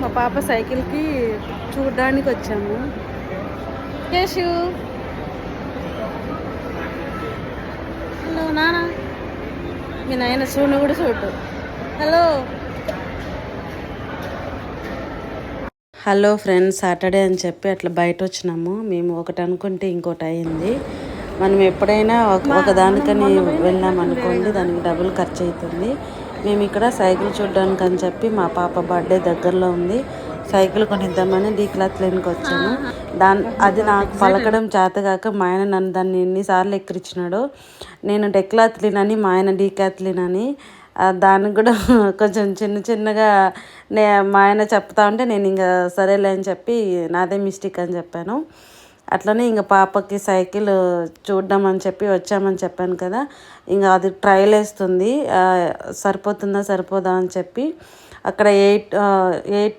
మా పాప సైకిల్కి చూడడానికి వచ్చాము. కేశు హలో నానా, మీ నాయన చూడు కూడా చూడు. హలో హలో ఫ్రెండ్స్, సాటర్డే అని చెప్పి అట్లా బయట వచ్చినాము. మేము ఒకటి అనుకుంటే ఇంకోటి అయింది. మనం ఎప్పుడైనా ఒక దానికని వెళ్ళామనుకోండి, దానికి డబుల్ ఖర్చు అవుతుంది. మేము ఇక్కడ సైకిల్ చూడడానికి అని చెప్పి మా పాప బర్త్డే దగ్గరలో ఉంది, సైకిల్ కొనిద్దామని డీక్లాత్ లేనికి వచ్చాను. అది నాకు పలకడం చేతగాక మా ఆయన నన్ను దాన్ని ఎన్నిసార్లు ఎక్కిరించినాడో. నేను డెక్లాత్లిన్ అని, మా ఆయన డీకాత్లిన్ అని. దానికి కూడా కొంచెం చిన్నగా మా ఆయన చెప్తా ఉంటే నేను ఇంకా సరేలే అని చెప్పి నాదే మిస్టేక్ అని చెప్పాను. అట్లనే ఇంకా పాపకి సైకిల్ చూద్దాం అని చెప్పి వచ్చామని చెప్పాను కదా. ఇంకా అది ట్రయల్ వేస్తుంది, సరిపోదా అని చెప్పి. అక్కడ 8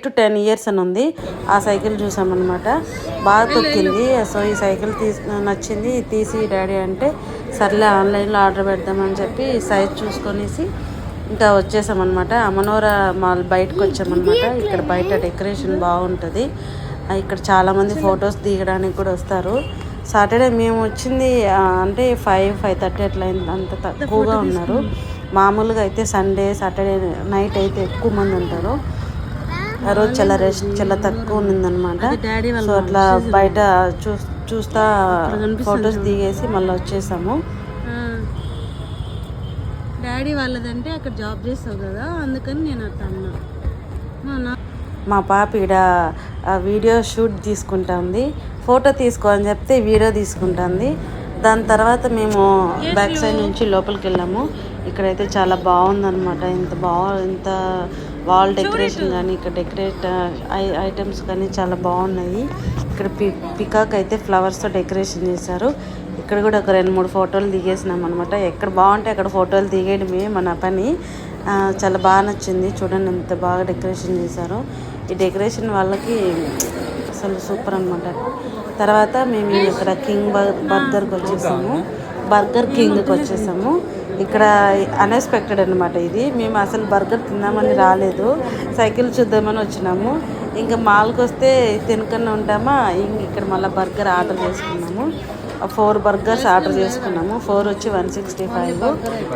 to 10 years అని ఉంది. ఆ సైకిల్ చూసామన్నమాట. బాగా తొక్కింది. సో ఈ సైకిల్ నచ్చింది, తీసి డాడీ అంటే సర్లే ఆన్లైన్లో ఆర్డర్ పెడదామని చెప్పి సైజ్ చూసుకొనేసి ఇంకా వచ్చేసామన్నమాట. అమనోరా మాల్ బయటకు వచ్చామన్నమాట. ఇక్కడ బయట డెకరేషన్ బాగుంటుంది. ఇక్కడ చాలామంది ఫొటోస్ దిగడానికి కూడా వస్తారు. సాటర్డే మేము వచ్చింది అంటే 5:30 అట్లా అంత తక్కువగా ఉన్నారు. మామూలుగా అయితే సండే సాటర్డే నైట్ అయితే ఎక్కువ మంది ఉంటారు. ఆ రోజు చాలా తక్కువ ఉన్నదన్నమాట. సో అట్లా బయట చూస్తా ఫొటోస్ దిగేసి మళ్ళీ వచ్చేసాము. డాడీ వాళ్ళదంటే అక్కడ జాబ్ చేస్తావు కదా, అందుకని నేను అట్లా అన్నా. మా పాప ఈడ వీడియో షూట్ తీసుకుంటుంది. ఫోటో తీసుకో అని చెప్తే వీడియో తీసుకుంటుంది. దాని తర్వాత మేము బ్యాక్ సైడ్ నుంచి లోపలికి వెళ్ళాము. ఇక్కడైతే చాలా బాగుందన్నమాట. ఇంత వాల్ డెకరేషన్ కానీ, ఇక్కడ డెకరేట్ ఐటమ్స్ కానీ చాలా బాగున్నాయి. ఇక్కడ పికాక్ అయితే ఫ్లవర్స్తో డెకరేషన్ చేశారు. ఇక్కడ కూడా ఒక 2-3 ఫోటోలు దిగేసినాం అనమాట. ఎక్కడ బాగుంటే అక్కడ ఫోటోలు దిగేయడమే మన పని. చాలా బాగా నచ్చింది. చూడండి ఎంత బాగా డెకరేషన్ చేశారో. ఈ డెకరేషన్ వాళ్ళకి అసలు సూపర్ అనమాట. తర్వాత మేము ఇక్కడ బర్గర్ కింగ్కి వచ్చేసాము. ఇక్కడ అన్ఎక్స్పెక్టెడ్ అనమాట ఇది. మేము అసలు బర్గర్ తిందామని రాలేదు, సైకిల్ చూద్దామని వచ్చినాము. ఇంకా మాల్కి వస్తే తినకన్నా ఉంటామా, ఇక్కడ మళ్ళీ బర్గర్ ఆర్డర్ చేసుకున్నాము. 4 బర్గర్స్ ఆర్డర్ చేసుకున్నాము. 4 వచ్చి 165.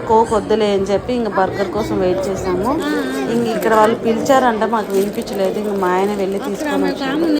కోక్ వద్దులే అని చెప్పి ఇంకా బర్గర్ కోసం వెయిట్ చేసాము. ఇక్కడ వాళ్ళు పిలిచారంట, మాకు వినిపించలేదు. ఇంక మా ఆయన వెళ్ళి తీసుకొని వచ్చాము.